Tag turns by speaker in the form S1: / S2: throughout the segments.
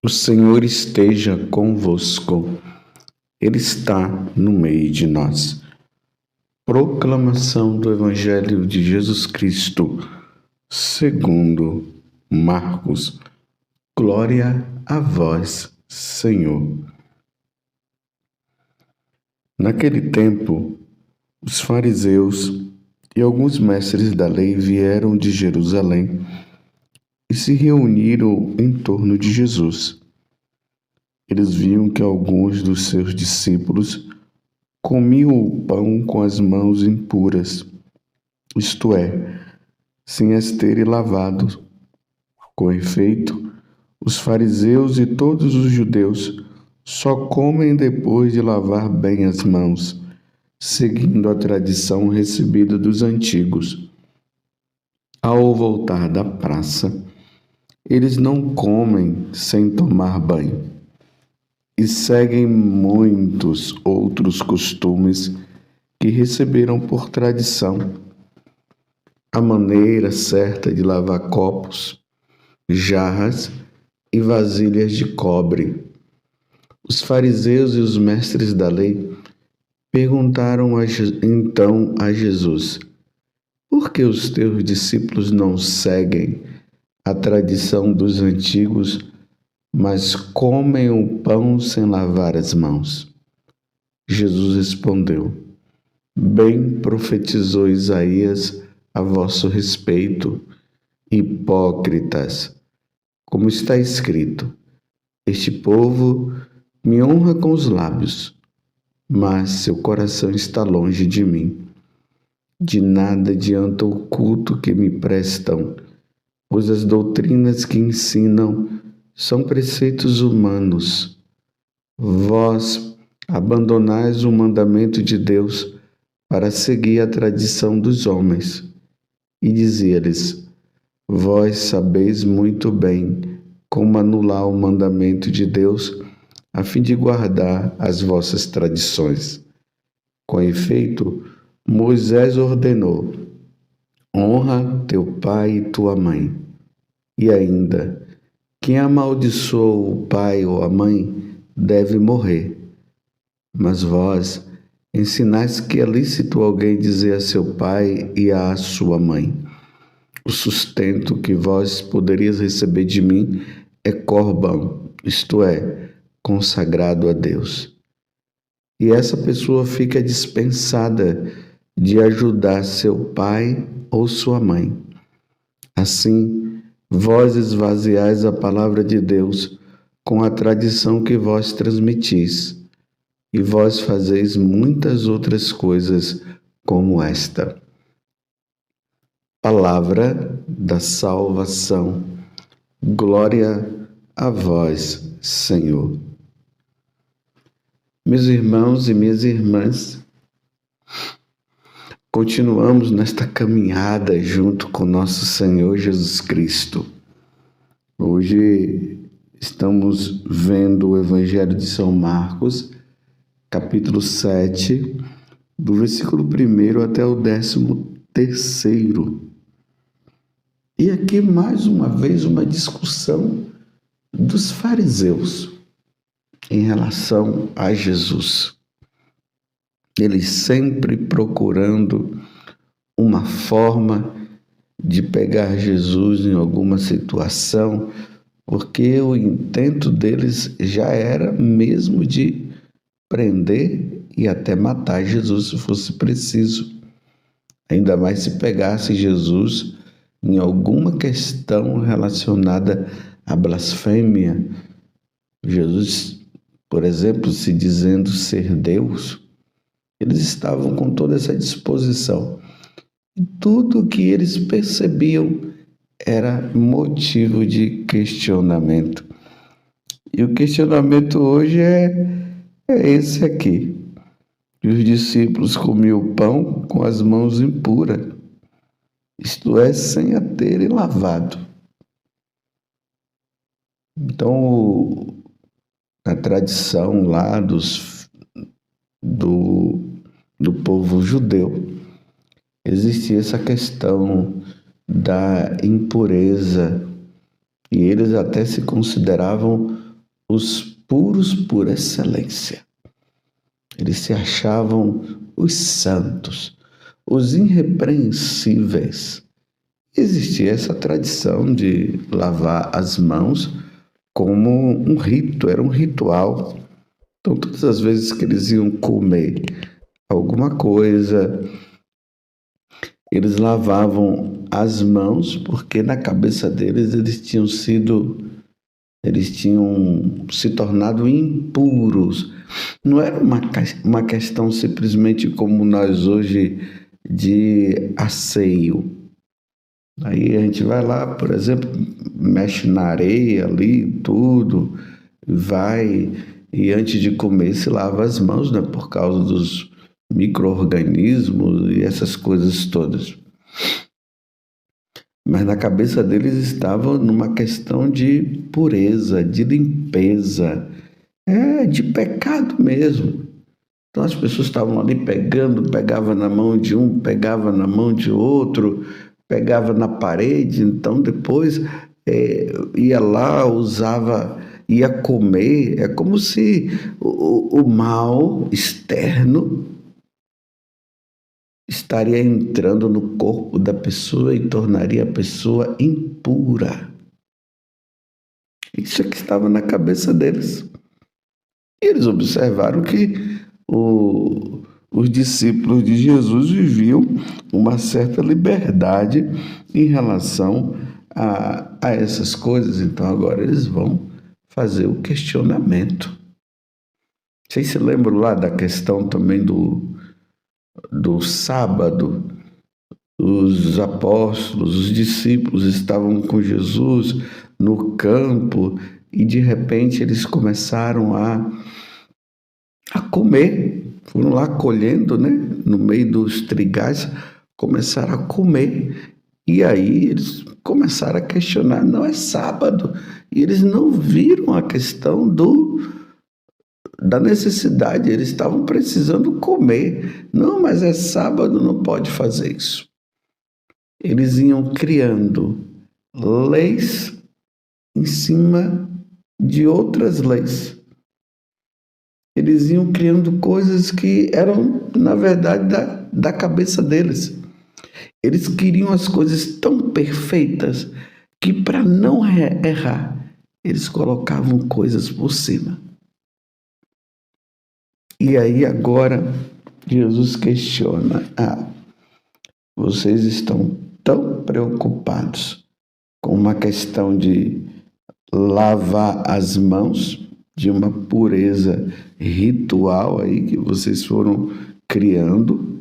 S1: O Senhor esteja convosco, Ele está no meio de nós. Proclamação do Evangelho de Jesus Cristo, segundo Marcos. Glória a vós, Senhor. Naquele tempo, os fariseus e alguns mestres da lei vieram de Jerusalém e se reuniram em torno de Jesus. Eles viam que alguns dos seus discípulos comiam o pão com as mãos impuras, isto é, sem as terem lavado. Com efeito, os fariseus e todos os judeus só comem depois de lavar bem as mãos, seguindo a tradição recebida dos antigos. Ao voltar da praça, eles não comem sem tomar banho e seguem muitos outros costumes que receberam por tradição. A maneira certa de lavar copos, jarras e vasilhas de cobre. Os fariseus e os mestres da lei perguntaram então a Jesus: por que os teus discípulos não seguem a tradição dos antigos, mas comem o pão sem lavar as mãos? Jesus respondeu: bem profetizou Isaías a vosso respeito, hipócritas. Como está escrito: este povo me honra com os lábios, mas seu coração está longe de mim. De nada adianta o culto que me prestam, pois as doutrinas que ensinam são preceitos humanos. Vós abandonais o mandamento de Deus para seguir a tradição dos homens. E dizia-lhes: vós sabeis muito bem como anular o mandamento de Deus a fim de guardar as vossas tradições. Com efeito, Moisés ordenou: honra teu pai e tua mãe. E ainda, quem amaldiçoa o pai ou a mãe deve morrer. Mas vós ensinais que é lícito alguém dizer a seu pai e à sua mãe: o sustento que vós poderias receber de mim é corbão, isto é, consagrado a Deus. E essa pessoa fica dispensada de ajudar seu pai ou sua mãe. Assim, vós esvaziais a palavra de Deus com a tradição que vós transmitis, e vós fazeis muitas outras coisas como esta. Palavra da salvação. Glória a vós, Senhor. Meus irmãos e minhas irmãs, continuamos nesta caminhada junto com nosso Senhor Jesus Cristo. Hoje estamos vendo o Evangelho de São Marcos, capítulo 7, do versículo 1 até o 13º. E aqui mais uma vez uma discussão dos fariseus em relação a Jesus. Eles sempre procurando uma forma de pegar Jesus em alguma situação, porque o intento deles já era mesmo de prender e até matar Jesus se fosse preciso. Ainda mais se pegasse Jesus em alguma questão relacionada à blasfêmia. Jesus, por exemplo, se dizendo ser Deus, eles estavam com toda essa disposição. E tudo o que eles percebiam era motivo de questionamento. E o questionamento hoje é esse aqui. Os discípulos comiam o pão com as mãos impuras, isto é, sem a terem lavado. Então, a tradição lá do povo judeu, existia essa questão da impureza, e eles até se consideravam os puros por excelência. Eles se achavam os santos, os irrepreensíveis. Existia essa tradição de lavar as mãos como um rito, era um ritual. Então, todas as vezes que eles iam comer alguma coisa, eles lavavam as mãos, porque na cabeça deles eles tinham se tornado impuros. Não era uma questão simplesmente como nós hoje de asseio. Aí a gente vai lá, por exemplo, mexe na areia ali, tudo, vai e antes de comer se lava as mãos, né, por causa dos micro-organismos e essas coisas todas. Mas na cabeça deles estava numa questão de pureza, de limpeza, de pecado mesmo. Então as pessoas estavam ali pegava na mão de um, pegava na mão de outro, pegava na parede, então depois ia lá, ia comer. É como se o mal externo estaria entrando no corpo da pessoa e tornaria a pessoa impura. Isso é que estava na cabeça deles. E eles observaram que os discípulos de Jesus viviam uma certa liberdade em relação a essas coisas. Então agora eles vão fazer o questionamento. Vocês se lembram lá da questão também do sábado? Os apóstolos, os discípulos estavam com Jesus no campo e de repente eles começaram a comer. Foram lá colhendo, né? No meio dos trigais, começaram a comer. E aí eles começaram a questionar, não é sábado. E eles não viram a questão da necessidade, eles estavam precisando comer. Não, mas é sábado, não pode fazer isso. Eles iam criando leis em cima de outras leis. Eles iam criando coisas que eram, na verdade, da cabeça deles. Eles queriam as coisas tão perfeitas que, para não errar, eles colocavam coisas por cima. E aí agora Jesus questiona: vocês estão tão preocupados com uma questão de lavar as mãos, de uma pureza ritual aí que vocês foram criando,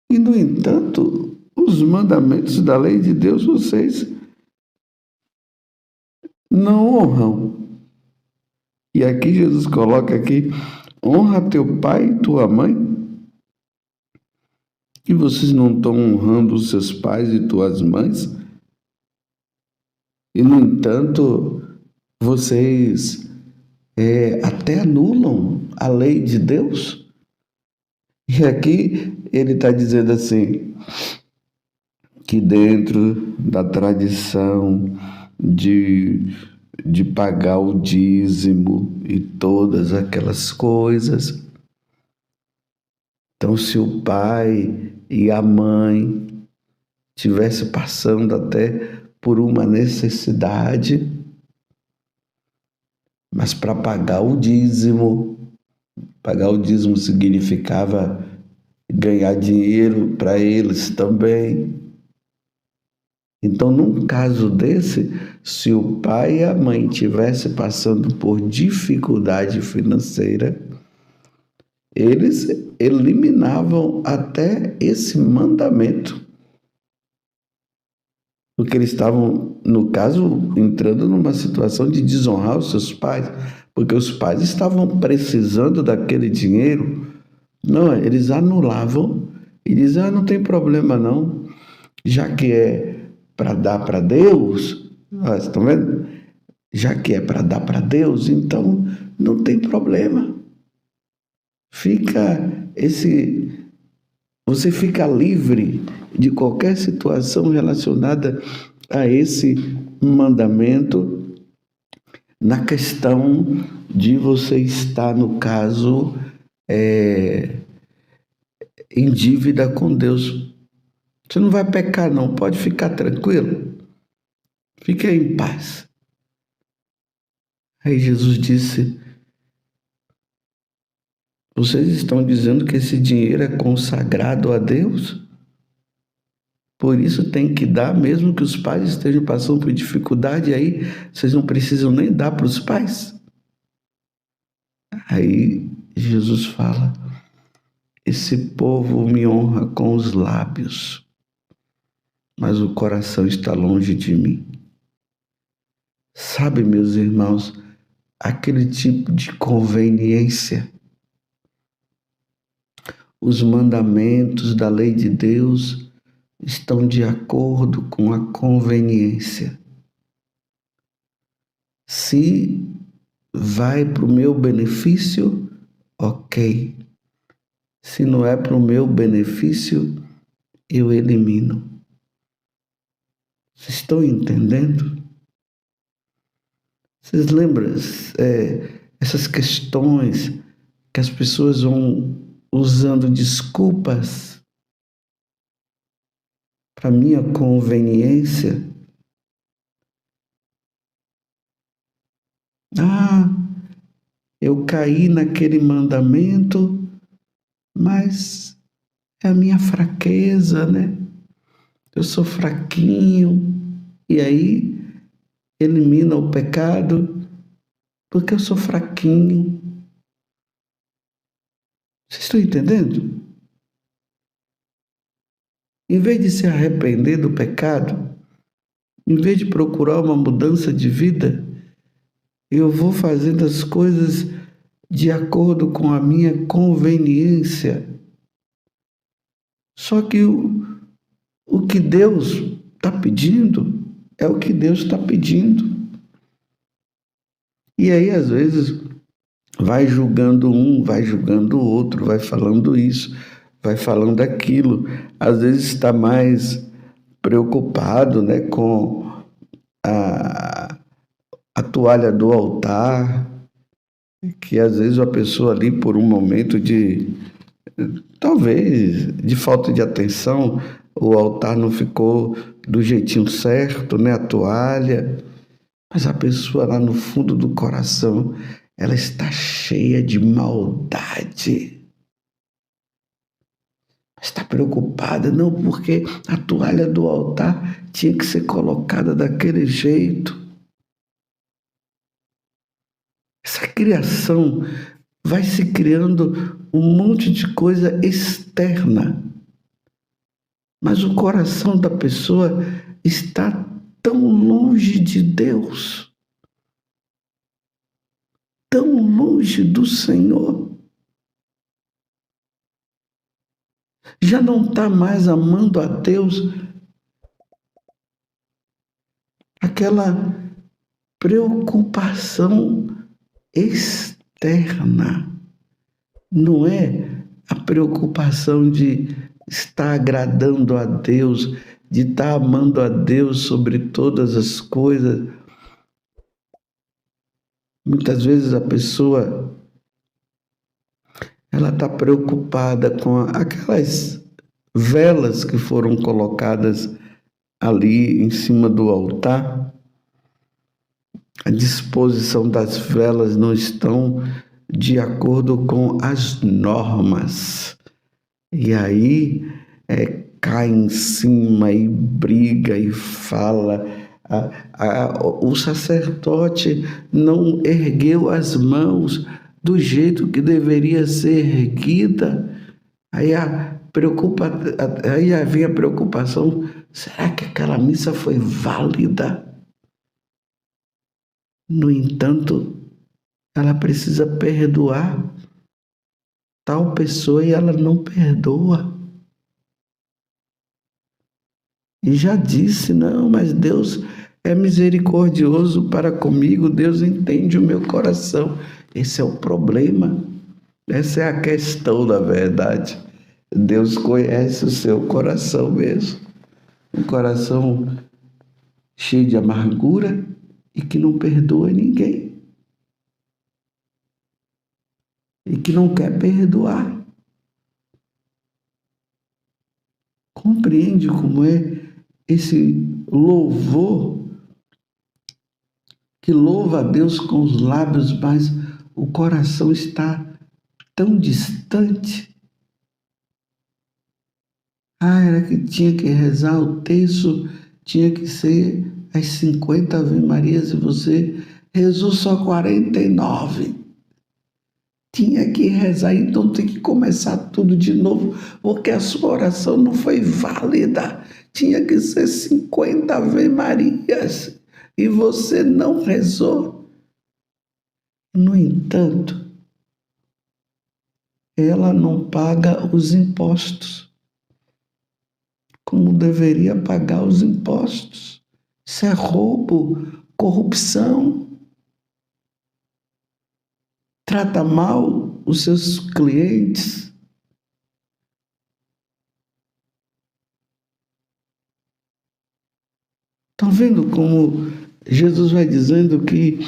S1: e no entanto os mandamentos da lei de Deus vocês não honram. E aqui Jesus coloca aqui: honra teu pai e tua mãe. E vocês não estão honrando os seus pais e tuas mães? E no entanto vocês até anulam a lei de Deus? E aqui ele está dizendo assim, que dentro da tradição de pagar o dízimo e todas aquelas coisas, então se o pai e a mãe estivesse passando até por uma necessidade, mas para pagar o dízimo significava ganhar dinheiro para eles também. Então, num caso desse, se o pai e a mãe estivessem passando por dificuldade financeira, eles eliminavam até esse mandamento, porque eles estavam, no caso, entrando numa situação de desonrar os seus pais, porque os pais estavam precisando daquele dinheiro. Não, eles anulavam e diziam: não tem problema não, já que é para dar para Deus, vocês estão vendo? Já que é para dar para Deus, então não tem problema. Você fica livre de qualquer situação relacionada a esse mandamento na questão de você estar, no caso, em dívida com Deus. Você não vai pecar, não. Pode ficar tranquilo. Fique em paz. Aí Jesus disse: vocês estão dizendo que esse dinheiro é consagrado a Deus? Por isso tem que dar, mesmo que os pais estejam passando por dificuldade, aí vocês não precisam nem dar para os pais. Aí Jesus fala: esse povo me honra com os lábios, mas o coração está longe de mim. Sabe, meus irmãos, aquele tipo de conveniência. Os mandamentos da lei de Deus estão de acordo com a conveniência. Se vai para o meu benefício, ok. Se não é para o meu benefício, eu elimino. Vocês estão entendendo? Vocês lembram essas questões que as pessoas vão usando desculpas para minha conveniência? Eu caí naquele mandamento, mas é a minha fraqueza, né? Eu sou fraquinho, e aí elimina o pecado porque eu sou fraquinho. Vocês estão entendendo? Em vez de se arrepender do pecado, em vez de procurar uma mudança de vida, eu vou fazendo as coisas de acordo com a minha conveniência. Só que o que Deus está pedindo é o que Deus está pedindo. E aí, às vezes, vai julgando um, vai julgando o outro, vai falando isso, vai falando aquilo. Às vezes está mais preocupado, né, com a toalha do altar, que às vezes a pessoa ali, por um momento de, talvez, de falta de atenção, o altar não ficou do jeitinho certo, né, a toalha. Mas a pessoa lá no fundo do coração, ela está cheia de maldade. Está preocupada, não, porque a toalha do altar tinha que ser colocada daquele jeito. Essa criação vai se criando um monte de coisa externa. Mas o coração da pessoa está tão longe de Deus, tão longe do Senhor. Já não está mais amando a Deus. Aquela preocupação externa, não é a preocupação de estar agradando a Deus, de estar amando a Deus sobre todas as coisas. Muitas vezes a pessoa, ela está preocupada com aquelas velas que foram colocadas ali em cima do altar. A disposição das velas não estão de acordo com as normas. E aí cai em cima e briga e fala. O sacerdote não ergueu as mãos do jeito que deveria ser erguida. Aí vem a preocupação: será que aquela missa foi válida? No entanto, ela precisa perdoar tal pessoa e ela não perdoa. E já disse: não, mas Deus é misericordioso para comigo, Deus entende o meu coração. Esse é o problema, essa é a questão, na verdade. Deus conhece o seu coração mesmo. Um coração cheio de amargura e que não perdoa ninguém e que não quer perdoar. Compreende como é esse louvor que louva a Deus com os lábios, mas o coração está tão distante? Era que tinha que rezar o terço, tinha que ser as 50 Ave Marias e você rezou só 49. Tinha que rezar, então tem que começar tudo de novo, porque a sua oração não foi válida. Tinha que ser 50 Ave Marias e você não rezou. No entanto, ela não paga os impostos como deveria pagar os impostos. Isso é roubo, corrupção. Trata mal os seus clientes. Estão vendo como Jesus vai dizendo que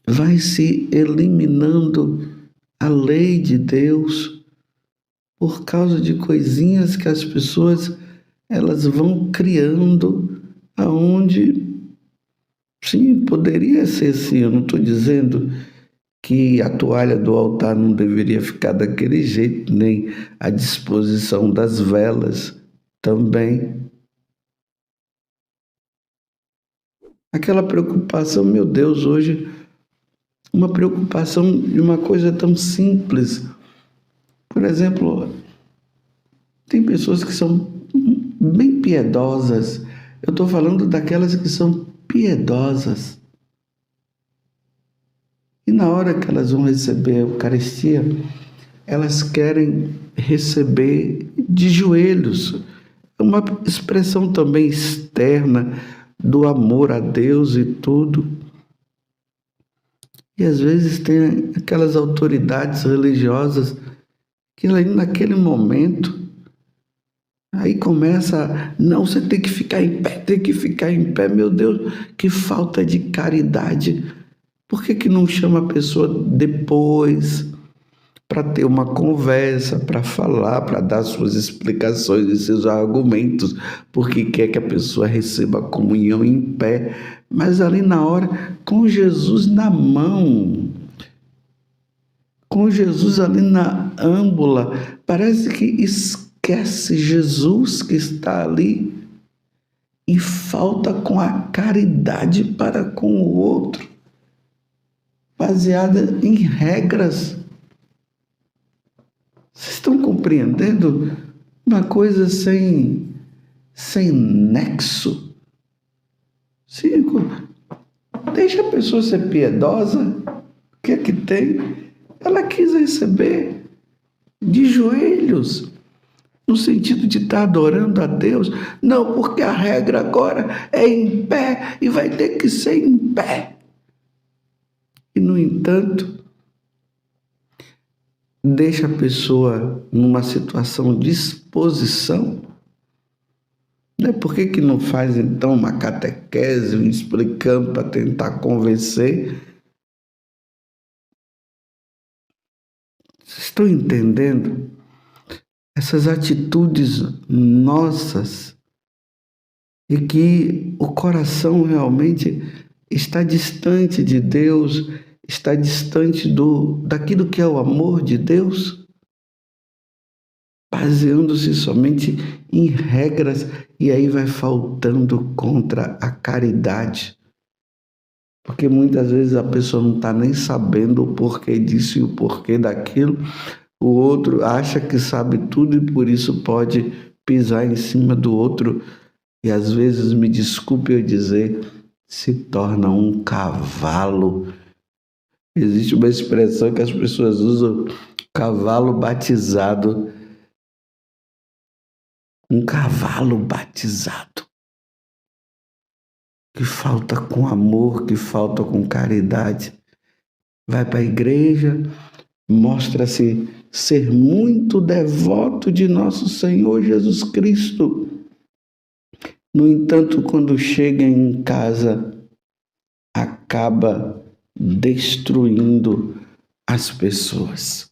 S1: vai se eliminando a lei de Deus por causa de coisinhas que as pessoas elas vão criando aonde, sim, poderia ser assim. Eu não estou dizendo que a toalha do altar não deveria ficar daquele jeito, nem a disposição das velas também. Aquela preocupação, meu Deus, hoje, uma preocupação de uma coisa tão simples. Por exemplo, tem pessoas que são bem piedosas. Eu estou falando daquelas que são piedosas. E na hora que elas vão receber a Eucaristia, elas querem receber de joelhos. É uma expressão também externa do amor a Deus e tudo. E às vezes tem aquelas autoridades religiosas que naquele momento, aí começa, não, você tem que ficar em pé, tem que ficar em pé. Meu Deus, que falta de caridade. Por que não chama a pessoa depois para ter uma conversa, para falar, para dar suas explicações e seus argumentos, porque quer que a pessoa receba a comunhão em pé, mas ali na hora, com Jesus na mão, com Jesus ali na âmbula, parece que esquece Jesus que está ali e falta com a caridade para com o outro, baseada em regras. Vocês estão compreendendo? Uma coisa sem nexo. 5. Deixa a pessoa ser piedosa. O que é que tem? Ela quis receber de joelhos, no sentido de estar adorando a Deus. Não, porque a regra agora é em pé e vai ter que ser em pé. E, no entanto, deixa a pessoa numa situação de exposição. Por que não faz, então, uma catequese, explicando para tentar convencer? Vocês estão entendendo? Essas atitudes nossas e que o coração realmente está distante de Deus, está distante daquilo que é o amor de Deus, baseando-se somente em regras, e aí vai faltando contra a caridade. Porque muitas vezes a pessoa não está nem sabendo o porquê disso e o porquê daquilo. O outro acha que sabe tudo e por isso pode pisar em cima do outro. E às vezes, me desculpe eu dizer, se torna um cavalo. Existe uma expressão que as pessoas usam, cavalo batizado. Um cavalo batizado. Que falta com amor, que falta com caridade. Vai para a igreja, mostra-se ser muito devoto de nosso Senhor Jesus Cristo. No entanto, quando chega em casa, acaba destruindo as pessoas.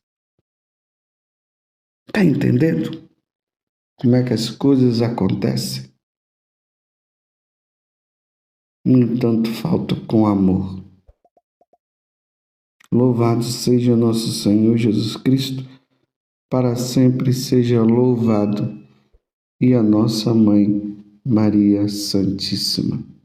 S1: Está entendendo como é que as coisas acontecem? No entanto, falta com amor. Louvado seja nosso Senhor Jesus Cristo, para sempre seja louvado, e a nossa Mãe, Maria Santíssima.